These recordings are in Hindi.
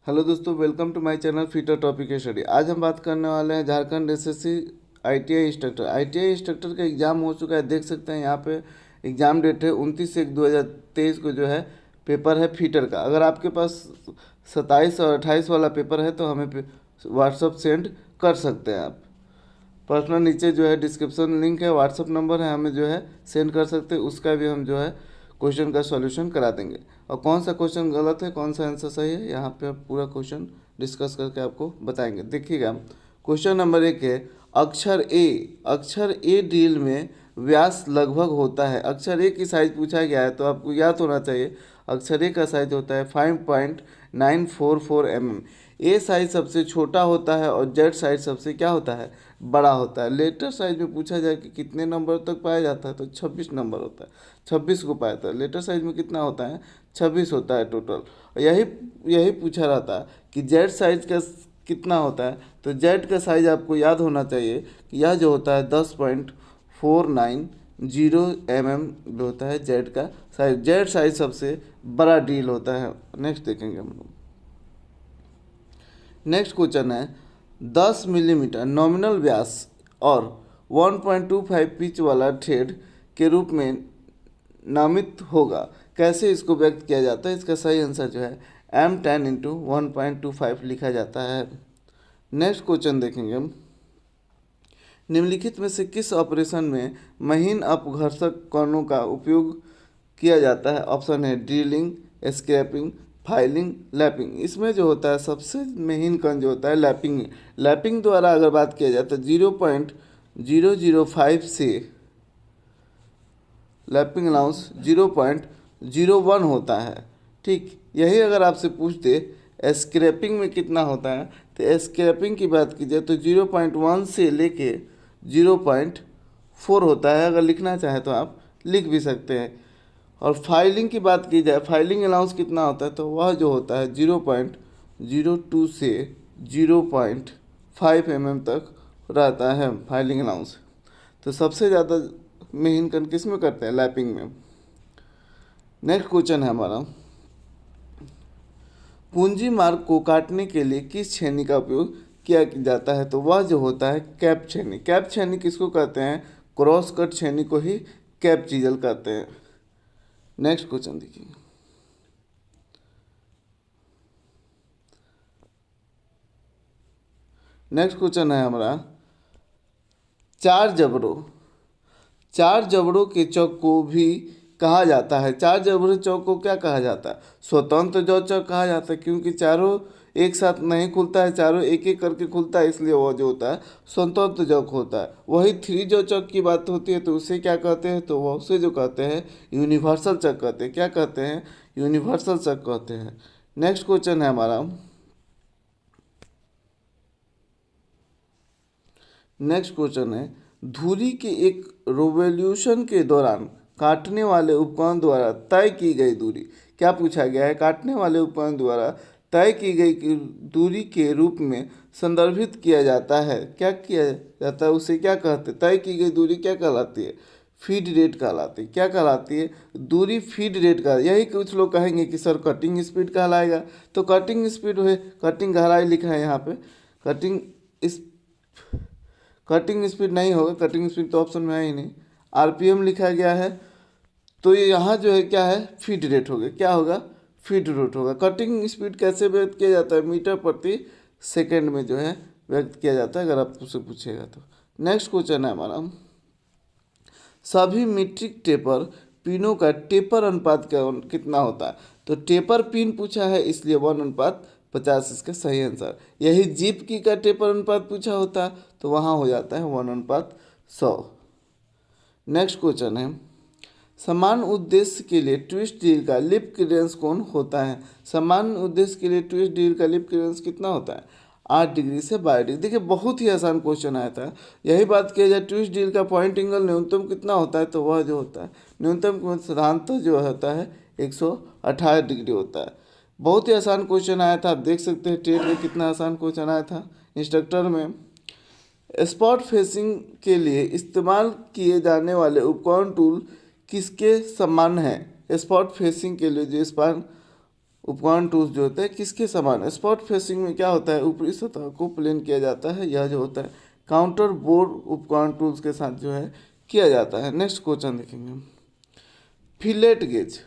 हेलो दोस्तों, welcome to my channel future topic study. आज हम बात करने वाले हैं Jharkhand SSC ITI instructor. ITI instructor का एग्ज़ाम हो चुका है, देख सकते हैं यहाँ पे एग्ज़ाम डेट है 29/1/2023 को जो है पेपर है फीटर का। अगर आपके पास 27 और 28 वाला पेपर है तो हमें व्हाट्सअप सेंड कर सकते हैं आप। पर्सनल नीचे जो है डिस्क्रिप्शन लिंक है, व्हाट्सअप नंबर है, हमें जो है सेंड कर सकते हैं। उसका भी हम जो है क्वेश्चन का सॉल्यूशन करा देंगे। और कौन सा क्वेश्चन गलत है, कौन सा आंसर सही है, यहाँ पे पूरा क्वेश्चन डिस्कस करके आपको बताएंगे। देखिएगा, क्वेश्चन नंबर 1 है, अक्षर ए ड्रिल में व्यास लगभग होता है। अक्षर ए की साइज पूछा गया है तो आपको याद होना चाहिए अक्षर ए का साइज होता है 5.944 mm। ए साइज सबसे छोटा होता है और जेड साइज सबसे क्या होता है, बड़ा होता है। लेटर साइज में पूछा जाए कि कितने नंबर तक पाया जाता है तो 26 नंबर होता है, 26 को पाया था। लेटर साइज में कितना होता है, 26 होता है टोटल। और यही पूछा रहता है कि जेड साइज का कितना होता है, तो जेड का साइज आपको याद होना चाहिए कि यह जो होता है 10.490 mm जो होता है जेड का साइज। जेड साइज सबसे बड़ा डील होता है। नेक्स्ट देखेंगे हम लोग। नेक्स्ट क्वेश्चन है, 10 मिलीमीटर नॉमिनल व्यास और 1.25 पिच वाला थ्रेड के रूप में नामित होगा। कैसे इसको व्यक्त किया जाता है, इसका सही आंसर जो है M10 इंटू 1.25 लिखा जाता है। नेक्स्ट क्वेश्चन देखेंगे हम। निम्नलिखित में से किस ऑपरेशन में महीन अपघर्षक कणों का उपयोग किया जाता है। ऑप्शन है ड्रिलिंग, स्क्रैपिंग, फाइलिंग, लैपिंग। इसमें जो होता है सबसे महीन कण जो होता है लैपिंग। लैपिंग द्वारा अगर बात किया जाए तो 0.005 से लैपिंग अलाउंस 0.01 होता है। ठीक यही अगर आपसे पूछते स्क्रैपिंग में कितना होता है तो स्क्रैपिंग की बात की जाए तो 0.1 से लेके 0.4 होता है। अगर लिखना चाहे तो आप लिख भी सकते हैं। और फाइलिंग की बात की जाए, फाइलिंग अलाउंस कितना होता है तो वह जो होता है 0.02 से 0.5 mm तक रहता है फाइलिंग अलाउंस। तो सबसे ज़्यादा महीन कण किस में करते हैं, लैपिंग में। नेक्स्ट क्वेश्चन है हमारा, पूंजी मार्ग को काटने के लिए किस छेनी का उपयोग किया जाता है तो वह जो होता है कैप छेनी। कैप छेनी किसको कहते हैं, क्रॉस कट छेनी को ही कैप चीजल कहते हैं। नेक्स्ट क्वेश्चन देखिए। नेक्स्ट क्वेश्चन है हमारा, चार जबड़ों के चौक को भी कहा जाता है। चार जबड़े चौक को क्या कहा जाता है, स्वतंत्र जो चौक कहा जाता है, क्योंकि चारों एक साथ नहीं खुलता है, चारों एक एक करके खुलता है, इसलिए वो जो होता है स्वतंत्र चौक होता है। वही थ्री जो चौक की बात होती है तो उसे क्या कहते हैं, तो वह उसे जो कहते हैं यूनिवर्सल चौक कहते हैं। क्या कहते हैं, यूनिवर्सल चौक कहते हैं। नेक्स्ट क्वेश्चन है हमारा, नेक्स्ट क्वेश्चन है, धुरी के एक रिवॉल्यूशन के दौरान काटने वाले उपकरण द्वारा तय की गई दूरी। क्या पूछा गया है, काटने वाले उपकरण द्वारा तय की गई दूरी के रूप में संदर्भित किया जाता है। क्या किया जाता है, उसे क्या कहते हैं, तय की गई दूरी क्या कहलाती है, फीड रेट कहलाती है। क्या कहलाती है, दूरी फीड रेट का। यही कुछ लोग कहेंगे कि सर कटिंग स्पीड कहलाएगा, तो कटिंग स्पीड है, कटिंग गहराई लिखा है यहाँ पे, कटिंग स्पीड नहीं होगा, कटिंग स्पीड तो ऑप्शन में है ही नहीं। आरपीएम लिखा गया है तो ये यहाँ जो है क्या है, फीड रेट होगा। क्या होगा, फीड रेट होगा। कटिंग स्पीड कैसे व्यक्त किया जाता है, मीटर प्रति सेकंड में जो है व्यक्त किया जाता है, अगर आप उससे पूछेगा तो। नेक्स्ट क्वेश्चन है हमारा, सभी मीट्रिक टेपर पिनों का टेपर अनुपात कितना होता है। तो टेपर पिन पूछा है इसलिए 1:50 इसका सही आंसर। यही जीप की का टेपर अनुपात पूछा होता तो वहाँ हो जाता है 1:100। नेक्स्ट क्वेश्चन है, समान उद्देश्य के लिए ट्विस्ट ड्रिल का लिप क्लियरेंस कौन होता है। समान उद्देश्य के लिए ट्विस्ट ड्रिल का लिप क्लियरेंस कितना होता है, 8 डिग्री से 12 डिग्री। देखिए बहुत ही आसान क्वेश्चन आया था। यही बात किया जाए ट्विस्ट ड्रिल का पॉइंट एंगल न्यूनतम कितना होता है, तो वह जो होता है न्यूनतम साधारणतः जो होता है 118 डिग्री होता है। बहुत ही आसान क्वेश्चन आया था, आप देख सकते हैं टेट में कितना आसान क्वेश्चन आया था इंस्ट्रक्टर में। स्पॉट फेसिंग के लिए इस्तेमाल किए जाने वाले उपकरण टूल किसके समान है। स्पॉट फेसिंग के लिए जो उपकरण टूल्स जो होता है किसके समान है? स्पॉट फेसिंग में क्या होता है, ऊपरी सतह को प्लेन किया जाता है, यह जो होता है काउंटर बोर्ड उपकरण टूल्स के साथ जो है किया जाता है। नेक्स्ट क्वेश्चन देखेंगे हम। Fillet gauge.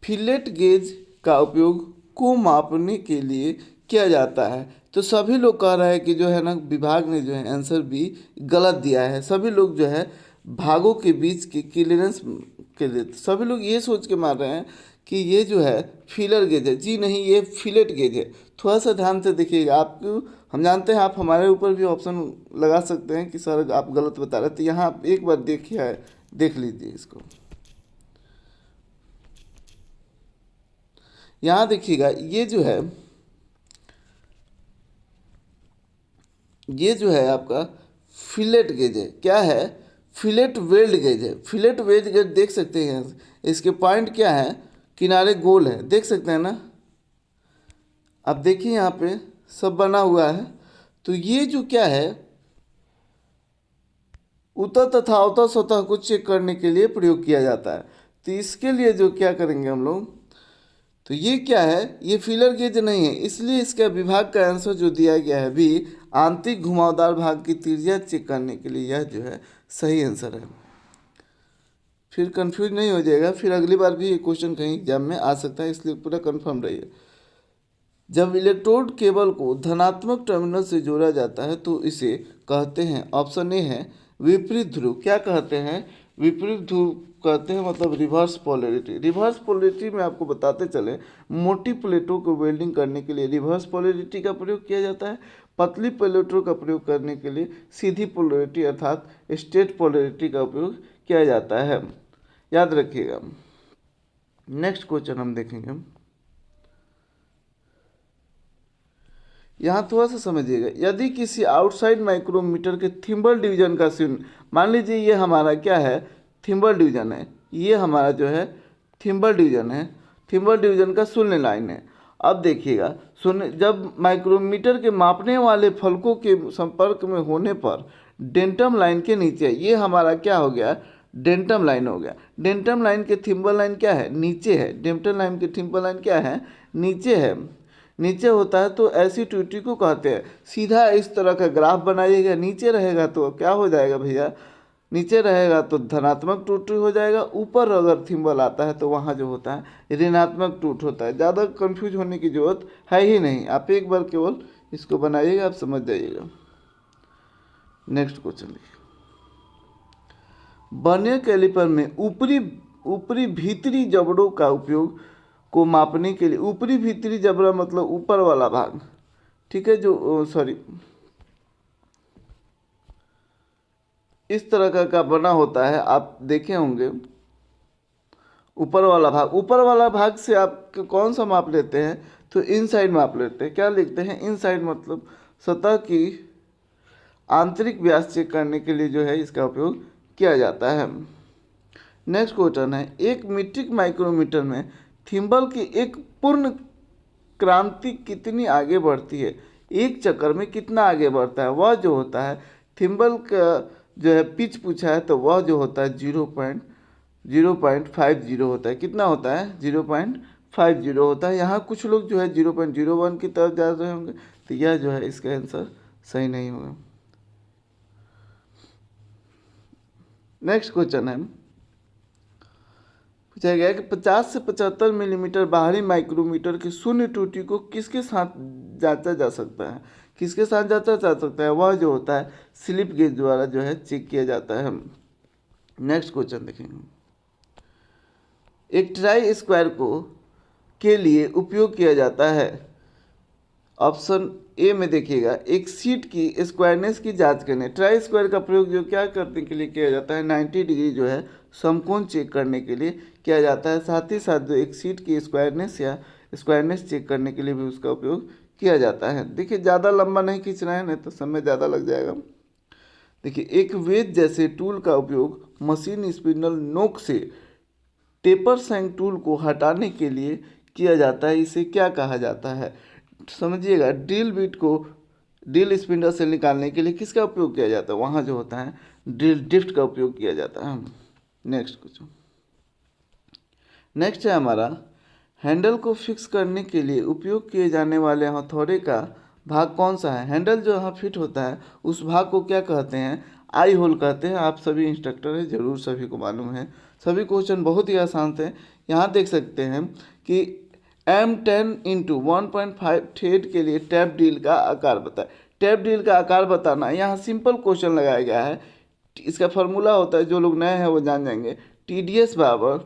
फिलेट गेज का उपयोग को मापने के लिए किया जाता है। तो सभी लोग कह रहे हैं कि जो है ना विभाग ने जो है आंसर बी गलत दिया है। सभी लोग जो है भागों के बीच की क्लियरेंस के लिए सभी लोग ये सोच के मार रहे हैं कि ये जो है फिलर गेज है। जी नहीं, ये फिलेट गेज है। थोड़ा सा ध्यान से देखिएगा। आपको हम जानते हैं आप हमारे ऊपर भी ऑप्शन लगा सकते हैं कि सर आप गलत बता रहे, तो यहाँ आप एक बार देखिए, देख लीजिए इसको। यहाँ देखिएगा ये जो है आपका फिलेट गेज है। क्या है? फिलेट वेल्ड गेज है। फिलेट वेल्ड गेज देख सकते हैं यहाँ से। इसके पॉइंट क्या है? किनारे गोल है, देख सकते हैं ना। अब देखिए यहाँ पे सब बना हुआ है। तो ये जो क्या है, उत्तर तथा अवतल सतह को चेक करने के लिए प्रयोग किया जाता है। तो इसके लिए जो क्या करेंगे हम लोग, तो ये क्या है, ये फिलर गेज नहीं है, इसलिए इसका विभाग का आंसर जो दिया गया है भी आंतरिक घुमावदार भाग की त्रिज्या चेक करने के लिए, यह जो है सही आंसर है। फिर कंफ्यूज नहीं हो जाएगा, फिर अगली बार भी ये क्वेश्चन कहीं एग्जाम में आ सकता है, इसलिए पूरा कंफर्म रहिए। जब इलेक्ट्रोड केबल को धनात्मक टर्मिनल से जोड़ा जाता है तो इसे कहते हैं, ऑप्शन ए है विपरीत ध्रुव। क्या कहते हैं? विपरीत ध्रुव कहते हैं, मतलब रिवर्स पोलैरिटी। रिवर्स पोलैरिटी में आपको बताते चले, मोटी प्लेटों को वेल्डिंग करने के लिए रिवर्स पोलैरिटी का प्रयोग किया जाता है। पतली प्लेटों का प्रयोग करने के लिए सीधी पोलैरिटी अर्थात स्ट्रेट पोलैरिटी का उपयोग किया जाता है। याद रखिएगा। नेक्स्ट क्वेश्चन हम देखेंगे। यहाँ थोड़ा सा समझिएगा। यदि किसी आउटसाइड माइक्रोमीटर के थिम्बल डिवीजन का शून्य, मान लीजिए ये हमारा क्या है, थिम्बल डिवीजन है, ये हमारा जो है थिम्बल डिवीजन है, थिम्बल डिवीजन का शून्य लाइन है। अब देखिएगा, शून्य जब माइक्रोमीटर के मापने वाले फलकों के संपर्क में होने पर डेंटम लाइन के नीचे, ये हमारा क्या हो गया, डेंटम लाइन हो गया। डेंटम लाइन के थिम्बल लाइन क्या है, नीचे है। डेंटम लाइन के थिम्बल लाइन क्या है, नीचे है, नीचे होता है। तो ऐसी त्रुटि को कहते हैं। सीधा इस तरह का ग्राफ बनाइएगा, नीचे रहेगा तो क्या हो जाएगा भैया, नीचे रहेगा तो धनात्मक त्रुटि हो जाएगा, ऊपर अगर थिम्बल आता है तो वहाँ जो होता है ऋणात्मक त्रुटि होता है। ज़्यादा कंफ्यूज होने की जरूरत है ही नहीं, आप एक बार केवल इसको बनाइएगा, आप समझ जाइएगा। नेक्स्ट क्वेश्चन देखिए। वर्नियर कैलिपर में ऊपरी भीतरी जबड़ों का उपयोग को मापने के लिए, ऊपरी भीतरी जबड़ा मतलब ऊपर वाला भाग, ठीक है, जो सॉरी इस तरह का बना होता है, आप देखे होंगे। ऊपर वाला भाग से आप कौन सा माप लेते हैं, तो इनसाइड माप लेते हैं। क्या लिखते हैं, इनसाइड, मतलब सतह की आंतरिक व्यास चेक करने के लिए जो है इसका उपयोग किया जाता है। नेक्स्ट क्वेश्चन है, एक मीट्रिक माइक्रोमीटर में थिम्बल की एक पूर्ण क्रांति कितनी आगे बढ़ती है, एक चक्कर में कितना आगे बढ़ता है। वह जो होता है थिम्बल का जो है पिच पूछा है, तो वह जो होता है 0.50 होता है। कितना होता है, 0.50 होता है। यहाँ कुछ लोग जो है 0.01 की तरफ जा रहे होंगे, तो यह जो है इसका आंसर सही नहीं होगा। नेक्स्ट क्वेश्चन है, पूछा गया कि 50 से 75 मिलीमीटर बाहरी माइक्रोमीटर की शून्य त्रुटि को किसके साथ जांचा जा सकता है। किसके साथ जांचा जा सकता है, वह जो होता है स्लिप गेज द्वारा जो है चेक किया जाता है। नेक्स्ट क्वेश्चन देखेंगे। एक ट्राई स्क्वायर को के लिए उपयोग किया जाता है, ऑप्शन ए में देखिएगा, एक सीट की स्क्वायरनेस की जांच करने। ट्राई स्क्वायर का प्रयोग जो क्या करने के लिए किया जाता है, 90 डिग्री जो है समकोण चेक करने के लिए किया जाता है। साथ ही साथ जो एक सीट की स्क्वायरनेस चेक करने के लिए भी उसका उपयोग किया जाता है। देखिए ज़्यादा लंबा नहीं खींच रहे हैं, नहीं तो समय ज़्यादा लग जाएगा। देखिए, एक वेज जैसे टूल का उपयोग मशीन स्पिंडल नोक से टेपर सैंक टूल को हटाने के लिए किया जाता है। इसे क्या कहा जाता है, समझिएगा। ड्रिल बिट को ड्रिल स्पिंडल से निकालने के लिए किसका उपयोग किया जाता है, वहाँ जो होता है ड्रिल ड्रिफ्ट का उपयोग किया जाता है। नेक्स्ट है हमारा हैंडल को फिक्स करने के लिए उपयोग किए जाने वाले हथौड़े का भाग कौन सा है? हैंडल जो यहाँ फिट होता है उस भाग को क्या कहते हैं? आई होल कहते हैं। आप सभी इंस्ट्रक्टर हैं, जरूर सभी को मालूम है। सभी क्वेश्चन बहुत ही आसान थे। यहाँ देख सकते हैं कि M10 इंटू 1.5 थ्रेड के लिए टैप ड्रिल का आकार बताएं। टैप ड्रिल का आकार बताना यहाँ सिंपल क्वेश्चन लगाया गया है। इसका फार्मूला होता है, जो लोग नए हैं वो जान जाएंगे, TDS बराबर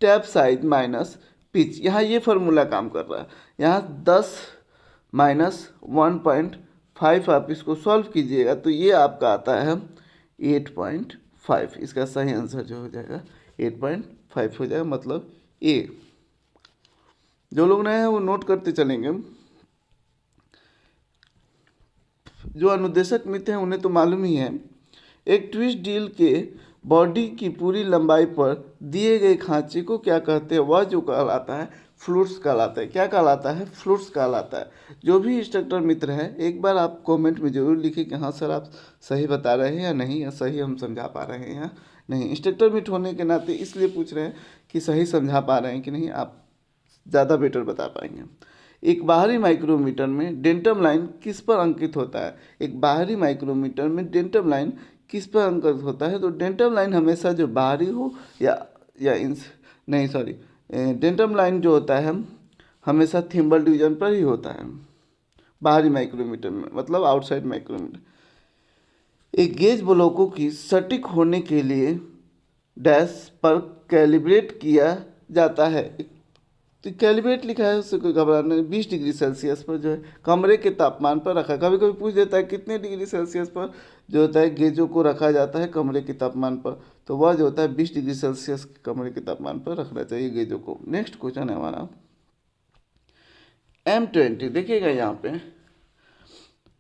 टैप साइज माइनस पिच। यहाँ ये फार्मूला काम कर रहा है। यहाँ 10 माइनस 1.5 आप इसको सॉल्व कीजिएगा तो ये आपका आता है 8.5। इसका सही आंसर जो हो जाएगा 8.5 हो जाएगा, मतलब ए। जो लोग नए हैं वो नोट करते चलेंगे। जो अनुदेशक मित्र हैं उन्हें तो मालूम ही है। एक ट्विस्ट ड्रिल के बॉडी की पूरी लंबाई पर दिए गए खांचे को क्या कहते हैं? वह जो कहलाता है फ्लूट्स कहलाता है। क्या कहलाता है? फ्लूट्स कहलाता है। जो भी इंस्ट्रक्टर मित्र है एक बार आप कमेंट में ज़रूर लिखिए कि हाँ सर आप सही बता रहे हैं या नहीं, या सही हम समझा पा रहे हैं या नहीं। इंस्ट्रक्टर मित्र होने के नाते इसलिए पूछ रहे हैं कि सही समझा पा रहे हैं कि नहीं, आप ज़्यादा बेटर बता पाएंगे। एक बाहरी माइक्रोमीटर में डेंटम लाइन किस पर अंकित होता है? एक बाहरी माइक्रोमीटर में डेंटम लाइन किस पर अंकित होता है? तो डेंटम लाइन हमेशा जो बाहरी हो या नहीं सॉरी, डेंटम लाइन जो होता है हमेशा थिम्बल डिवीजन पर ही होता है बाहरी माइक्रोमीटर में, मतलब आउटसाइड माइक्रोमीटर। एक गेज ब्लॉकों की सटीक होने के लिए डैश पर कैलिब्रेट किया जाता है। तो कैलिब्रेट लिखा है, उससे कोई घबराना नहीं। 20 डिग्री सेल्सियस पर जो है कमरे के तापमान पर रखा। कभी कभी पूछ देता है कितने डिग्री सेल्सियस पर जो होता है गेजों को रखा जाता है कमरे के तापमान पर, तो वह जो होता है 20 डिग्री सेल्सियस कमरे के तापमान पर रखना चाहिए गेजों को। नेक्स्ट क्वेश्चन है हमारा M20। देखिएगा यहाँ पे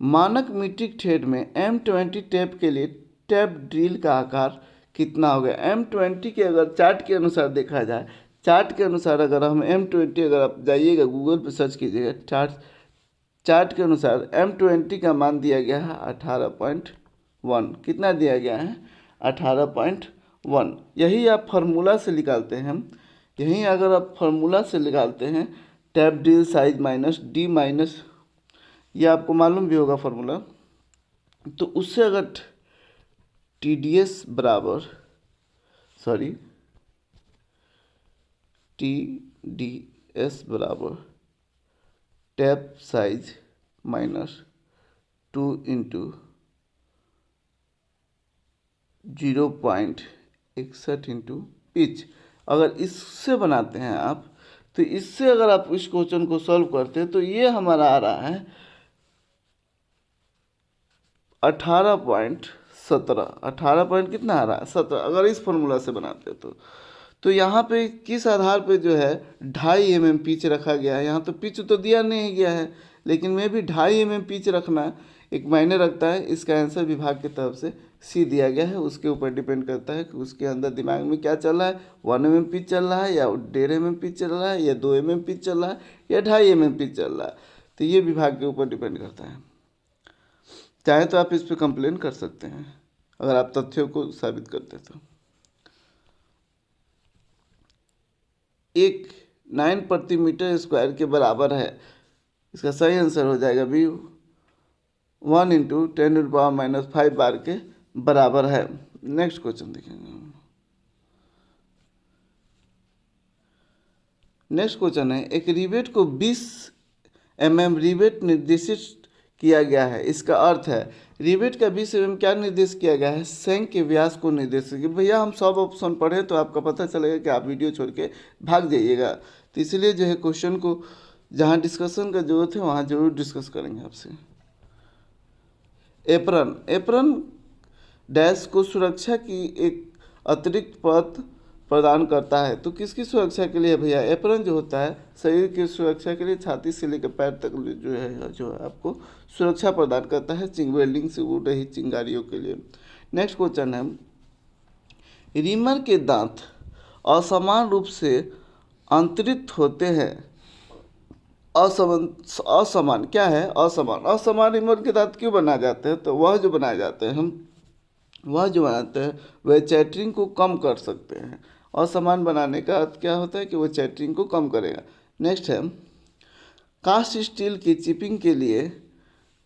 मानक मीट्रिक थ्रेड में M20 टैप के लिए टैप ड्रिल का आकार कितना हो गया? M20 के अगर चार्ट के अनुसार देखा जाए, चार्ट के अनुसार अगर हम M20, अगर आप जाइएगा गूगल पे सर्च कीजिएगा चार्ट के अनुसार M20 का मान दिया गया है 18.1। कितना दिया गया है? 18.1। यही आप फार्मूला से निकालते हैं। यही अगर आप फार्मूला से निकालते हैं tap drill size minus D minus, ये आपको मालूम भी होगा फार्मूला, तो उससे अगर TDS बराबर TDS बराबर tap size minus 2 into 0.61 into pitch, अगर इससे बनाते हैं आप, तो इससे अगर आप इस क्वेश्चन को सॉल्व करते हैं तो ये हमारा आ रहा है 18.17। 18 कितना आ रहा है? 17। अगर इस फॉर्मूला से बनाते तो यहाँ पे किस आधार पे जो है 2.5 mm पिच रखा गया है? यहाँ तो पिच तो दिया नहीं गया है, लेकिन मैं भी 2.5 mm पिच रखना एक मायने रखता है। इसका आंसर विभाग की तरफ से C दिया गया है, उसके ऊपर डिपेंड करता है कि उसके अंदर दिमाग में क्या चल रहा है, 1 mm पिच चल रहा है या 1.5 mm पिच चल रहा है या 2 mm पिच चल रहा है या 2.5 mm पिच चल रहा है। तो ये विभाग के ऊपर डिपेंड करता है। चाहे तो आप इस पर कंप्लेन कर सकते हैं अगर आप तथ्यों को साबित करते तो। 9 प्रति मीटर स्क्वायर के बराबर है। इसका सही आंसर हो जाएगा भी 1 इंटू 10⁻⁻5 बार के बराबर है। नेक्स्ट क्वेश्चन देखेंगे। नेक्स्ट क्वेश्चन है एक रिवेट को 20 mm रिवेट निर्देशित किया गया है। इसका अर्थ है रिवेट का 20 mm क्या निर्देश किया गया है? शंख के व्यास को निर्देशित किया। भैया हम सब ऑप्शन पढ़े तो आपका पता चलेगा कि आप वीडियो छोड़ के भाग जाइएगा, तो इसलिए जो है क्वेश्चन को जहाँ डिस्कशन का जरूरत है वहाँ जरूर डिस्कस करेंगे आपसे। एप्रन डैश को सुरक्षा की एक अतिरिक्त परत प्रदान करता है। तो किसकी सुरक्षा के लिए भैया? एप्रन जो होता है शरीर की सुरक्षा के लिए, छाती से लेकर पैर तक जो है आपको सुरक्षा प्रदान करता है वेल्डिंग से उड़ रही चिंगारियों के लिए। नेक्स्ट क्वेश्चन है रीमर के दांत असमान रूप से अंतरित होते हैं। असमान क्या है? असमान रीमर के दांत क्यों बनाए जाते हैं? तो वह जो बनाए जाते हैं वह चैटरिंग को कम कर सकते हैं। असमान बनाने का अर्थ क्या होता है कि वो चैटरिंग को कम करेगा। नेक्स्ट है, कास्ट स्टील की चिपिंग के लिए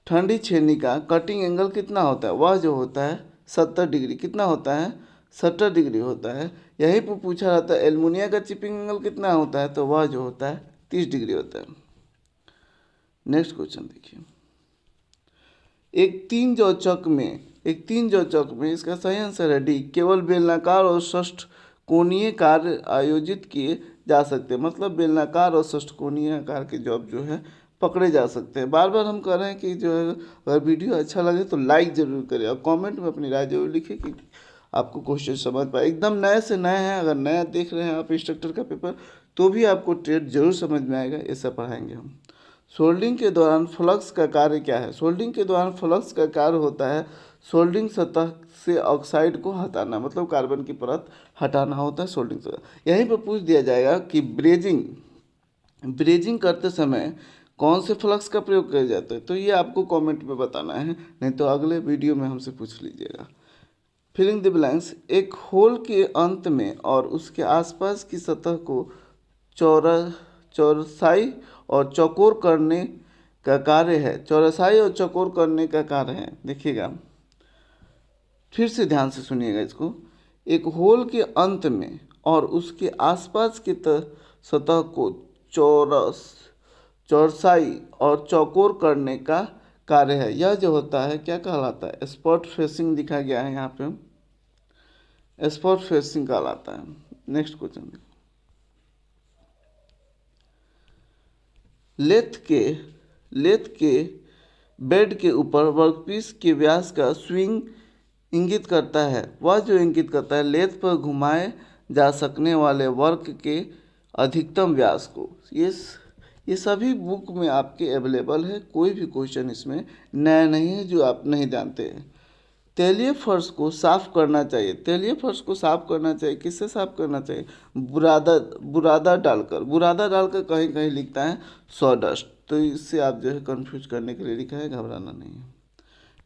ठंडी छेनी का कटिंग एंगल कितना होता है? वह जो होता है 70 डिग्री। कितना होता है? 70 डिग्री होता है। यहीं पर पूछा जाता है एल्युमिनियम का चिपिंग एंगल कितना होता है? तो वह जो होता है 30 डिग्री होता है। नेक्स्ट क्वेश्चन देखिए, एक तीन जौ चक में इसका सही आंसर है डी, केवल बेलनाकार और षष्ठकोणीय कार्य आयोजित किए जा सकते हैं। मतलब बेलनाकार और षष्ठकोणीय आकार के जॉब जो है पकड़े जा सकते हैं। बार बार हम कह रहे हैं कि जो है अगर वीडियो अच्छा लगे तो लाइक जरूर करें और कमेंट में अपनी राय जरूर लिखें कि आपको क्वेश्चन समझ पाए। एकदम नए से नए हैं, अगर नया देख रहे हैं आप इंस्ट्रक्टर का पेपर तो भी आपको ट्रेड जरूर समझ में आएगा, ऐसा पढ़ाएंगे हम। सोल्डिंग के दौरान फ्लक्स का कार्य क्या है? सोल्डिंग के दौरान फ्लक्स का कार्य होता है सोल्डिंग सतह से ऑक्साइड को हटाना, मतलब कार्बन की परत हटाना होता है सोल्डिंग सतह। यहीं पर पूछ दिया जाएगा कि ब्रेजिंग करते समय कौन से फ्लक्स का प्रयोग किया जाता है? तो ये आपको कमेंट में बताना है, नहीं तो अगले वीडियो में हमसे पूछ लीजिएगा। फिलिंग द ब्लैंक्स, एक होल के अंत में और उसके आसपास की सतह को चौरसाई और चौकोर करने का कार्य है। चौरसाई और चौकोर करने का कार्य है। देखिएगा, फिर से ध्यान से सुनिएगा इसको। एक होल के अंत में और उसके आसपास की सतह को चौरसाई और चौकोर करने का कार्य है। यह जो होता है क्या कहलाता है? स्पॉट फेसिंग लिखा गया है यहाँ पे, स्पॉट फेसिंग कहलाता है। नेक्स्ट क्वेश्चन देखो, लेथ के बेड के ऊपर वर्कपीस के व्यास का स्विंग इंगित करता है। वह जो इंगित करता है लेथ पर घुमाए जा सकने वाले वर्क के अधिकतम व्यास को। ये सभी बुक में आपके अवेलेबल है, कोई भी क्वेश्चन इसमें नया नहीं है जो आप नहीं जानते हैं। तैलीय फर्श को साफ करना चाहिए। तैलीय फर्श को साफ करना चाहिए, किससे साफ करना चाहिए? बुरादा डालकर कहीं कहीं लिखता है सॉडस्ट, तो इससे आप जो है कंफ्यूज करने के लिए लिखा है, घबराना नहीं है।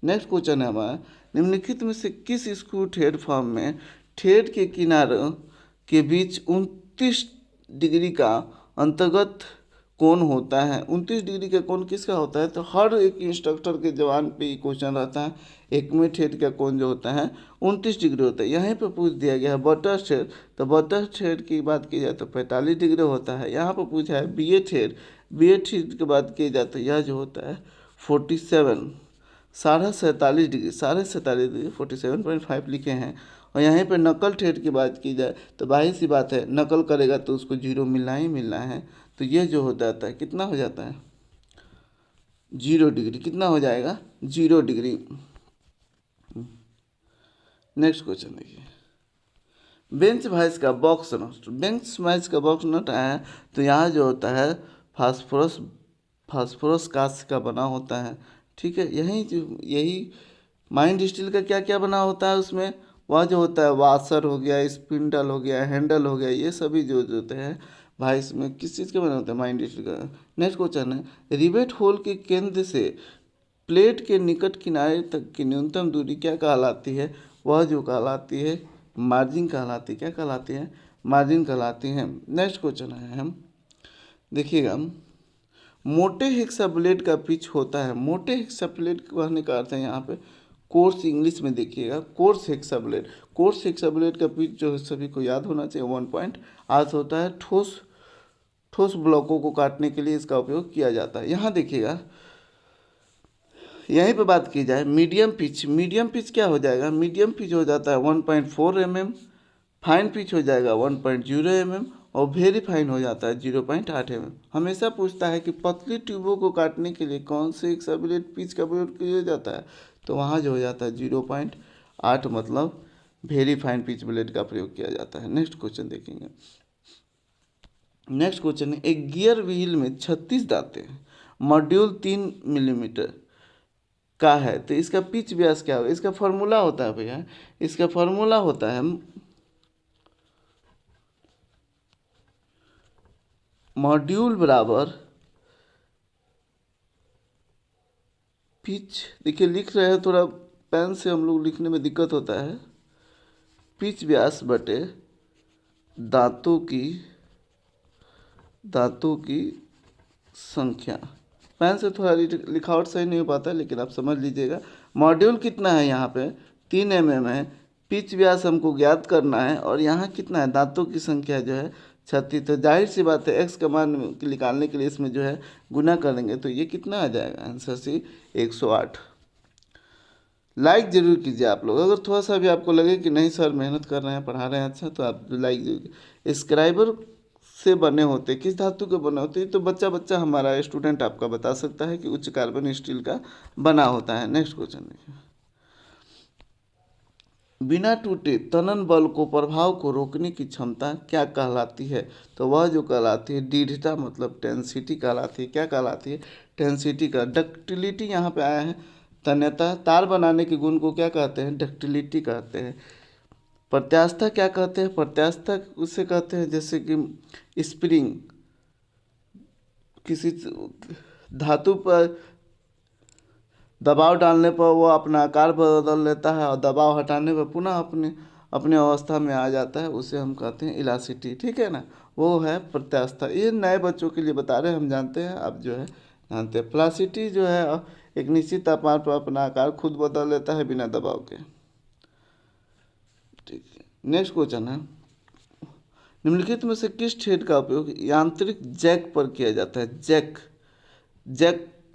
नेक्स्ट क्वेश्चन है हमारा, निम्नलिखित में से किस स्क्रू थ्रेड फॉर्म में थ्रेड के किनारों के बीच 29 डिग्री का अंतर्गत कोण होता है? 29 डिग्री का कोण किसका होता है? तो हर एक इंस्ट्रक्टर के जवान पे ये क्वेश्चन रहता है। एक में थ्रेड का कोण जो होता है 29 डिग्री होता है। यहीं पे पूछ दिया गया है बटर थ्रेड, तो बटर थ्रेड की बात की जाए तो 45 डिग्री होता है। यहाँ पर पूछा है बी थ्रेड की बात की जाए तो यह जो होता है 47 डिग्री 47.5 लिखे हैं। और यहाँ पे नकल थ्रेड की बात की जाए तो बाहरी सी बात है, नकल करेगा तो उसको 0 मिलना ही मिलना है। तो ये जो हो जाता है कितना हो जाता है? 0 डिग्री। कितना हो जाएगा? 0 डिग्री। नेक्स्ट क्वेश्चन देखिए, बेंच वाइज का बॉक्स नट है तो यहाँ जो होता है फास्फोरस कांच का बना होता है। ठीक है, यही माइंड स्टील का क्या क्या बना होता है उसमें? वह जो होता है वाशर हो गया, स्पिंडल हो गया, हैंडल हो गया, ये सभी जो होते हैं भाई इसमें किस चीज़ के बने होते हैं? माइंड स्टील का। नेक्स्ट क्वेश्चन है, रिवेट होल के केंद्र से प्लेट के निकट किनारे तक की न्यूनतम दूरी क्या कहलाती है? वह जो कहलाती है मार्जिन कहलाती है। क्या कहलाती है? मार्जिन कहलाती है। नेक्स्ट क्वेश्चन है हम देखिएगा, मोटे हेक्सा ब्लेड का पिच होता है। मोटे हेक्सा ब्लेड कहने का अर्थ है यहाँ पे कोर्स, इंग्लिश में देखिएगा कोर्स हेक्सा ब्लेड का पिच जो है सभी को याद होना चाहिए 1.8 होता है। ठोस ब्लॉकों को काटने के लिए इसका उपयोग किया जाता है। यहाँ देखिएगा, यहीं पे बात की जाए मीडियम पिच क्या हो जाएगा? मीडियम पिच हो जाता है 1.4 mm, फाइन पिच हो जाएगा 1.0 mm और वेरी फाइन हो जाता है 0.8 mm। हमेशा पूछता है कि पतली ट्यूबों को काटने के लिए कौन से हेक्सा ब्लेड पिच का प्रयोग किया जाता है? तो वहाँ जो हो जाता है 0.8, मतलब वेरी फाइन पिच ब्लेड का प्रयोग किया जाता है। नेक्स्ट क्वेश्चन देखेंगे। नेक्स्ट क्वेश्चन है, एक गियर व्हील में 36 दांतें हैं, मॉड्यूल 3 मिलीमीटर का है, तो इसका पिच व्यास क्या होगा? इसका फॉर्मूला होता है भैया, इसका फॉर्मूला होता है मॉड्यूल बराबर पिच। देखिए लिख रहे हैं, थोड़ा पेन से हम लोग लिखने में दिक्कत होता है। पिच व्यास बटे दांतों की धातु की संख्या। पेन से थोड़ा लिखावट सही नहीं हो पाता है, लेकिन आप समझ लीजिएगा। मॉड्यूल कितना है यहाँ पे 3 mm है। पिच व्यास हमको ज्ञात करना है, और यहाँ कितना है धातु की संख्या जो है 36। तो जाहिर सी बात है एक्स का मान निकालने के लिए इसमें जो है गुना करेंगे, तो ये कितना आ जाएगा आंसर सी 108। लाइक जरूर कीजिए आप लोग। अगर थोड़ा सा भी आपको लगे कि नहीं सर मेहनत कर रहे हैं, पढ़ा रहे हैं अच्छा, तो आप लाइक जरूर। स्क्राइबर से बने होते किस धातु के बने होते हैं, तो बच्चा बच्चा हमारा स्टूडेंट आपका बता सकता है कि उच्च कार्बन स्टील का बना होता है। नेक्स्ट क्वेश्चन देखिए। बिना टूटे तनन बल को प्रभाव को रोकने की क्षमता क्या कहलाती है, तो वह जो कहलाती है दृढ़ता, मतलब टेंसिटी कहलाती है। क्या कहलाती है? टेंसिटी का। डक्टिलिटी यहाँ पे आया है, तन्यता। तार बनाने के गुण को क्या कहते हैं? डक्टिलिटी कहते हैं। प्रत्यास्थता क्या कहते हैं? प्रत्यास्थता उसे कहते हैं जैसे कि स्प्रिंग, किसी धातु पर दबाव डालने पर वो अपना आकार बदल लेता है, और दबाव हटाने पर पुनः अपने अवस्था में आ जाता है, उसे हम कहते हैं इलास्टिसिटी। ठीक है ना, वो है प्रत्यास्थता। ये नए बच्चों के लिए बता रहे हैं, हम जानते हैं, आप जो है जानते हैं। प्लासिटी जो है एक निश्चित तापमान पर अपना आकार खुद बदल लेता है बिना दबाव के। ठीक है, नेक्स्ट क्वेश्चन है। निम्नलिखित में से किस छेद का उपयोग यांत्रिक जैक पर किया जाता है?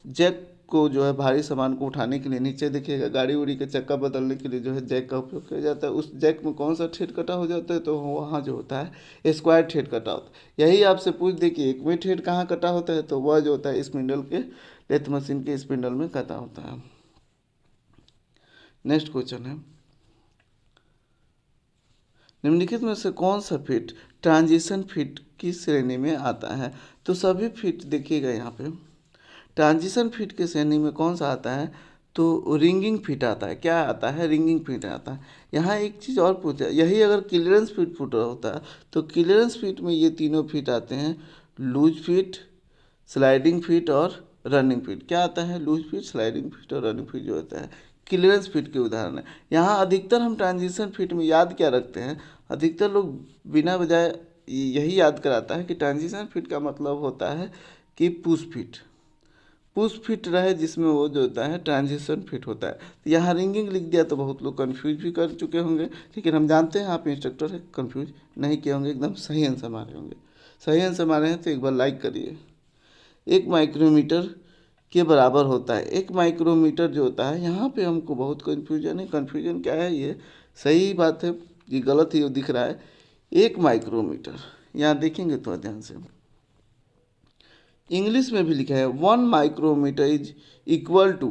जैक को जो है भारी सामान को उठाने के लिए, नीचे देखिएगा गाड़ी उड़ी के चक्का बदलने के लिए जो है जैक का उपयोग किया जाता है। उस जैक में कौन सा छेद कटा हो जाता है? तो वहाँ जो होता है स्क्वायर छेद कटा होता है। यही आपसे पूछ दे कि एक में छेद कहाँ कटा होता है, तो वह जो होता है स्पिंडल के, लेथ मशीन के स्पिंडल में कटा होता है। नेक्स्ट क्वेश्चन है। निम्नलिखित में से कौन सा फिट ट्रांजिशन फिट की श्रेणी में आता है? तो सभी फिट देखिएगा यहाँ पे ट्रांजिशन फिट की श्रेणी में कौन सा आता है, तो रिंगिंग फिट आता है। क्या आता है? रिंगिंग फिट आता है। यहाँ एक चीज़ और पूछा, यही अगर क्लियरेंस फिट होता तो क्लियरेंस फिट में ये तीनों फिट आते हैं, लूज फिट, स्लाइडिंग फिट और रनिंग फिट। क्या आता है? लूज फिट, स्लाइडिंग फिट और रनिंग फिट जो होता है क्लियरेंस फिट के उदाहरण है। यहाँ अधिकतर हम ट्रांजिशन फिट में याद क्या रखते हैं, अधिकतर लोग बिना वजह यही याद कराता है कि ट्रांजिशन फिट का मतलब होता है कि पुश फिट रहे, जिसमें वो जो होता है ट्रांजिशन फिट होता है। तो यहाँ रिंगिंग लिख दिया तो बहुत लोग कंफ्यूज भी कर चुके होंगे, लेकिन हम जानते हैं आप इंस्ट्रक्टर है, कंफ्यूज नहीं किए होंगे, एकदम सही आंसर मारे होंगे। सही आंसर मारे हैं तो एक बार लाइक करिए। 1 माइक्रोमीटर के बराबर होता है। 1 माइक्रोमीटर जो होता है, यहाँ पे हमको बहुत कन्फ्यूजन है। कन्फ्यूजन क्या है? ये सही बात है, ये गलत ही दिख रहा है। 1 माइक्रोमीटर यहाँ देखेंगे तो ध्यान से, इंग्लिश में भी लिखा है 1 माइक्रोमीटर इज इक्वल टू,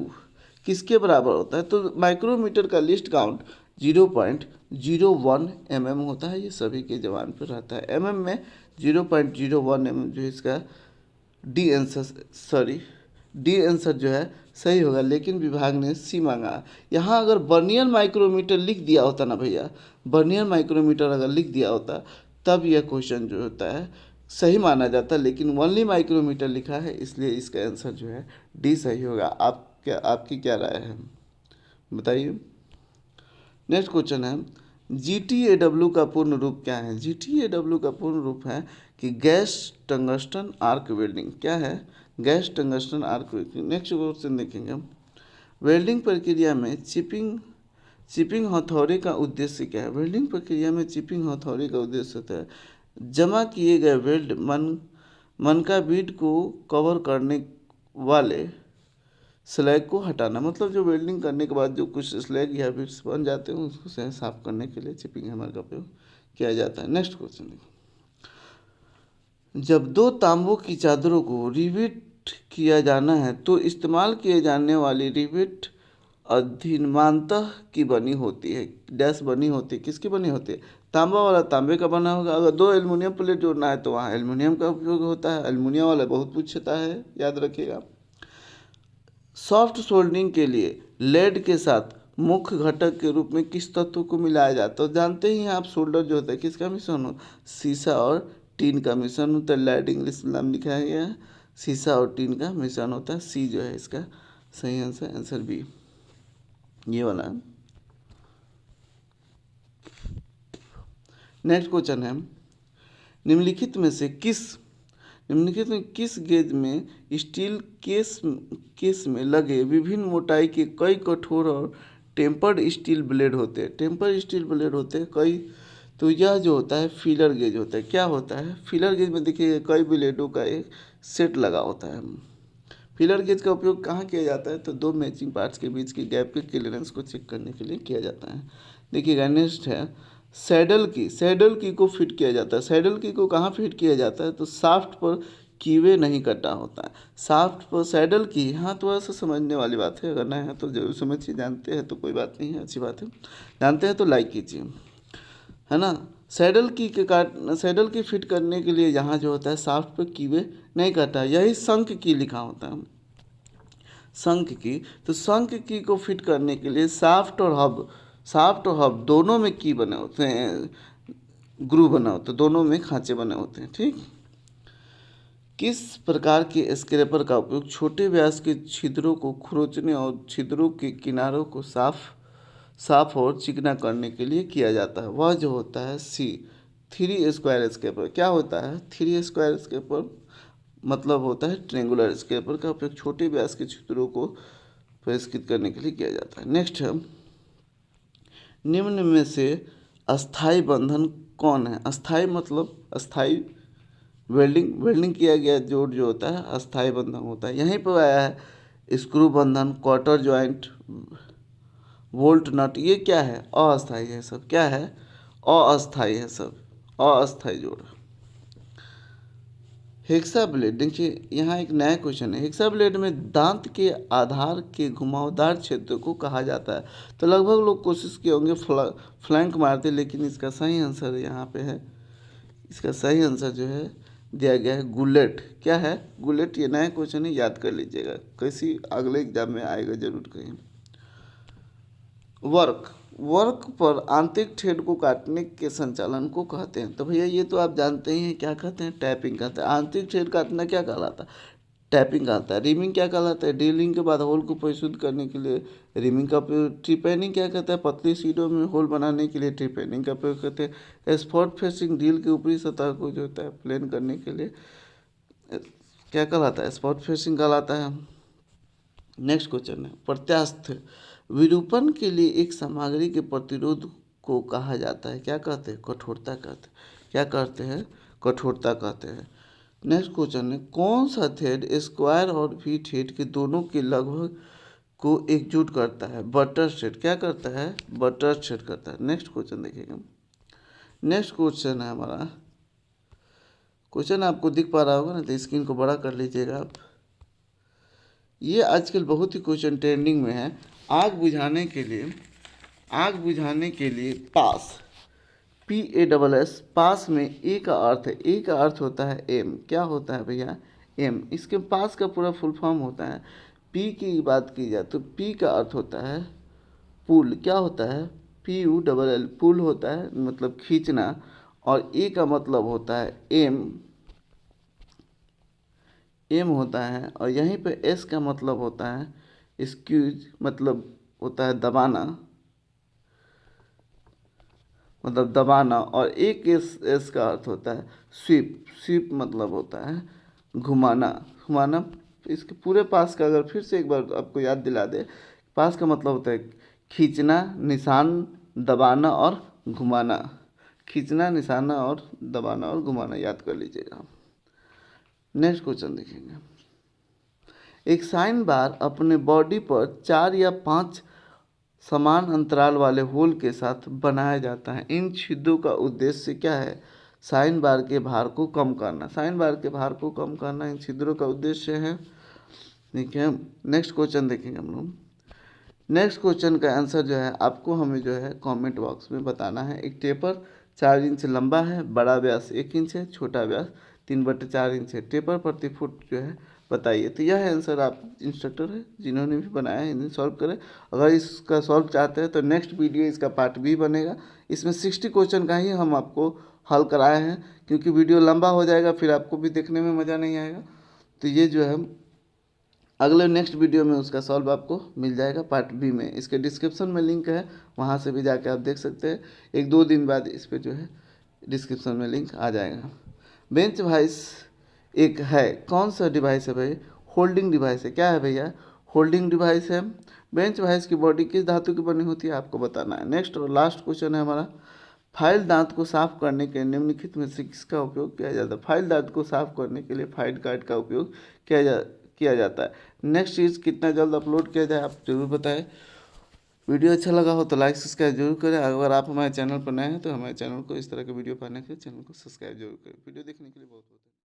किसके बराबर होता है? तो माइक्रोमीटर का लिस्ट काउंट 0.01 mm होता है। ये सभी के जवान पर रहता है। mm में 0.01 mm जो इसका डी आंसर जो है सही होगा, लेकिन विभाग ने सी मांगा। यहाँ अगर वर्नियर माइक्रोमीटर लिख दिया होता ना भैया, वर्नियर माइक्रोमीटर अगर लिख दिया होता, तब यह क्वेश्चन जो होता है सही माना जाता, लेकिन ओनली माइक्रोमीटर लिखा है, इसलिए इसका आंसर जो है डी सही होगा। आपकी क्या राय है बताइए। नेक्स्ट क्वेश्चन है, GTAW का पूर्ण रूप क्या है? GTAW का पूर्ण रूप है कि गैस टंगस्टन आर्क वेल्डिंग। क्या है? Gas tungsten arc welding. Next question देखेंगे हम। वेल्डिंग प्रक्रिया में चिपिंग हथौड़े का उद्देश्य क्या है? वेल्डिंग प्रक्रिया में चिपिंग हथौड़े का उद्देश्य होता है जमा किए गए वेल्ड मन का बीट को कवर करने वाले स्लैग को हटाना। मतलब जो वेल्डिंग करने के बाद जो कुछ स्लैग या बिट्स बन जाते हैं, उसको साफ करने के लिए चिपिंग हैमर का उपयोग किया जाता है। नेक्स्ट क्वेश्चन देखो। जब 2 तांबों की चादरों को रिवेट किया जाना है, तो इस्तेमाल किए जाने वाली रिवेट अधिमानतः की बनी होती है। डैश बनी होती है, किसकी बनी होती है? तांबा वाला तांबे का बना होगा। अगर 2 एल्युमिनियम प्लेट जोड़ना है तो वहाँ एल्युमिनियम का उपयोग होता है। एल्युमिनियम वाला बहुत पूछता है, याद रखिएगा। सॉफ्ट सोल्डरिंग के लिए लेड के साथ मुख्य घटक के रूप में किस तत्व को मिलाया जाता है? तो जानते ही आप, सोल्डर जो होता है किसका मिश्रण हो? शीशा और टीन का मिश्रण होता है। लेड इंग्लिश नाम लिखा गया है, शीशा और टीन का मिश्रण होता है। सी जो है इसका सही आंसर, आंसर बी ये वाला। नेक्स्ट क्वेश्चन है, निम्नलिखित निम्नलिखित में किस गेज में स्टील केस में लगे विभिन्न मोटाई के कई कठोर और टेम्पर्ड स्टील ब्लेड होते हैं? टेम्पर्ड स्टील ब्लेड होते हैं कई। तो यह जो होता है फीलर गेज होता है। क्या होता है फीलर गेज में? देखिए कई ब्लेडों का एक सेट लगा होता है। फीलर गेज का उपयोग कहाँ किया जाता है? तो दो मैचिंग पार्ट्स के बीच के गैप के क्लियरेंस को चेक करने के लिए किया जाता है। देखिएगा नेक्स्ट है सैडल की को फिट किया जाता है। सैडल की को कहाँ फिट किया जाता है? तो शाफ्ट पर कीवे नहीं कटा होता है। शाफ्ट पर सैडल की, हाँ थोड़ा सा समझने वाली बात है, अगर नहीं है तो जरूर समझिए, जानते हैं तो कोई बात नहीं है, अच्छी बात है, जानते हैं तो लाइक कीजिए, है ना। सैडल की फिट करने के लिए यहाँ जो होता है शाफ्ट पर कीवे नहीं कटा, यही शंख की लिखा होता है, शंख की। तो शंख की को फिट करने के लिए शाफ्ट और हब दोनों में की बने होते हैं, ग्रू बना होता है, दोनों में खांचे बने होते हैं, ठीक। किस प्रकार के स्क्रैपर का उपयोग छोटे व्यास के छिद्रों को खुरोचने और छिद्रों के किनारों को साफ और चिकना करने के लिए किया जाता है? वह जो होता है सी 3 स्क्वायर स्क्रैपर। क्या होता है 3 स्क्वायर स्क्रैपर? मतलब होता है ट्रेंगुलर स्क्रैपर का उपयोग छोटे व्यास के छिद्रों को परिष्कृत करने के लिए किया जाता है। नेक्स्ट है निम्न में से अस्थाई बंधन कौन है? अस्थाई मतलब अस्थाई वेल्डिंग किया गया जोड़ जो होता है अस्थाई बंधन होता है। यहीं पर आया है स्क्रू बंधन, क्वार्टर जॉइंट, वोल्ट नट, ये क्या है? अस्थाई है सब। क्या है? अस्थाई है सब, अस्थाई जोड़। हेक्सा ब्लेड, देखिए यहाँ एक नया क्वेश्चन है। हेक्सा ब्लेड में दांत के आधार के घुमावदार क्षेत्र को कहा जाता है। तो लगभग लोग कोशिश किए होंगे फ्लैंक मारते, लेकिन इसका सही आंसर यहाँ पे है, इसका सही आंसर जो है दिया गया है गुलेट। क्या है? गुलेट। ये नया क्वेश्चन है, याद कर लीजिएगा, किसी अगले एग्जाम में आएगा जरूर कहीं। वर्क पर आंतरिक थ्रेड को काटने के संचालन को कहते हैं। तो भैया ये तो आप जानते ही हैं, क्या कहते हैं? टैपिंग कहते हैं। आंतरिक थ्रेड काटना क्या कहलाता है? टैपिंग कहता है। रिमिंग क्या कहलाता है? ड्रिलिंग के बाद होल को परिशुद्ध करने के लिए रिमिंग का प्रयोग। ट्रिपेनिंग क्या कहता है? पतली सीटों में होल बनाने के लिए ट्रिपेनिंग का प्रयोग करते हैं। स्पॉट फेसिंग ड्रिल के ऊपरी सतह को जो होता है प्लेन करने के लिए क्या कहलाता है? स्पॉट फेसिंग कहलाता है। नेक्स्ट क्वेश्चन है प्रत्यास्थ विरूपण के लिए एक सामग्री के प्रतिरोध को कहा जाता है? क्या कहते हैं? कठोरता कहते हैं। क्या कहते हैं? कठोरता कहते हैं। नेक्स्ट क्वेश्चन है कौन सा थ्रेड स्क्वायर और वी थ्रेड के दोनों के लगभग को एकजुट करता है? Butter thread. क्या करता है? बटर थ्रेड करता है। नेक्स्ट क्वेश्चन देखिएगा। नेक्स्ट क्वेश्चन है हमारा, क्वेश्चन आपको दिख पा रहा होगा ना, तो स्क्रीन को बड़ा कर लीजिएगा आप। ये आजकल बहुत ही क्वेश्चन ट्रेंडिंग में है। आग बुझाने के लिए पास, PASS, पास में ए का अर्थ है, ए का अर्थ होता है एम। क्या होता है भैया? एम। इसके पास का पूरा फुल फॉर्म होता है, पी की बात की जाए तो पी का अर्थ होता है पुल। क्या होता है? PULL, पुल होता है मतलब खींचना, और ए का मतलब होता है एम होता है, और यहीं पे एस का मतलब होता है स्क्यूज, मतलब होता है दबाना, मतलब दबाना, और एक एस का अर्थ होता है स्वीप मतलब होता है घुमाना। इसके पूरे पास का अगर फिर से एक बार आपको याद दिला दे, पास का मतलब होता है खींचना, निशान, दबाना और घुमाना। खींचना, निशाना और दबाना और घुमाना, याद कर लीजिएगा। नेक्स्ट क्वेश्चन देखेंगे। एक साइन बार अपने बॉडी पर 4 या 5 समान अंतराल वाले होल के साथ बनाया जाता है। इन छिद्रों का उद्देश्य क्या है? साइन बार के भार को कम करना। साइन बार के भार को कम करना इन छिद्रों का उद्देश्य है। ठीक है, नेक्स्ट क्वेश्चन देखेंगे हम लोग। नेक्स्ट क्वेश्चन का आंसर जो है आपको हमें जो है कमेंट बॉक्स में बताना है। एक टेपर 4 इंच लंबा है, बड़ा व्यास 1 इंच है, छोटा व्यास 3/4 इंच है। टेपर प्रति फुट जो है बताइए। तो यह आंसर आप इंस्ट्रक्टर है जिन्होंने भी बनाया है, इन्हें सॉल्व करें। अगर इसका सॉल्व चाहते हैं तो नेक्स्ट वीडियो इसका पार्ट भी बनेगा। इसमें 60 क्वेश्चन का ही हम आपको हल कराए हैं, क्योंकि वीडियो लंबा हो जाएगा फिर आपको भी देखने में मज़ा नहीं आएगा। तो ये जो है अगले नेक्स्ट वीडियो में उसका सॉल्व आपको मिल जाएगा पार्ट बी में। इसके डिस्क्रिप्शन में लिंक है, वहाँ से भी जाके आप देख सकते हैं। 1-2 दिन बाद इस पर जो है डिस्क्रिप्शन में लिंक आ जाएगा। बेंच वाइज एक है, कौन सा डिवाइस है भाई? होल्डिंग डिवाइस है। क्या है भैया? होल्डिंग डिवाइस है। बेंच वाइस की बॉडी किस धातु की बनी होती है आपको बताना है। नेक्स्ट और लास्ट क्वेश्चन है हमारा, फाइल दांत को साफ करने के निम्नलिखित में से किसका उपयोग किया जाता है? फाइल दांत को साफ करने के लिए फाइल कार्ड का उपयोग किया जाता है। नेक्स्ट चीज़, कितना जल्द अपलोड किया जाए आप जरूर बताएं। वीडियो अच्छा लगा हो तो लाइक सब्सक्राइब जरूर करें। अगर आप हमारे चैनल पर नए हैं तो हमारे चैनल को इस तरह के वीडियो पाने के लिए चैनल को सब्सक्राइब जरूर करें। वीडियो देखने के लिए बहुत बहुत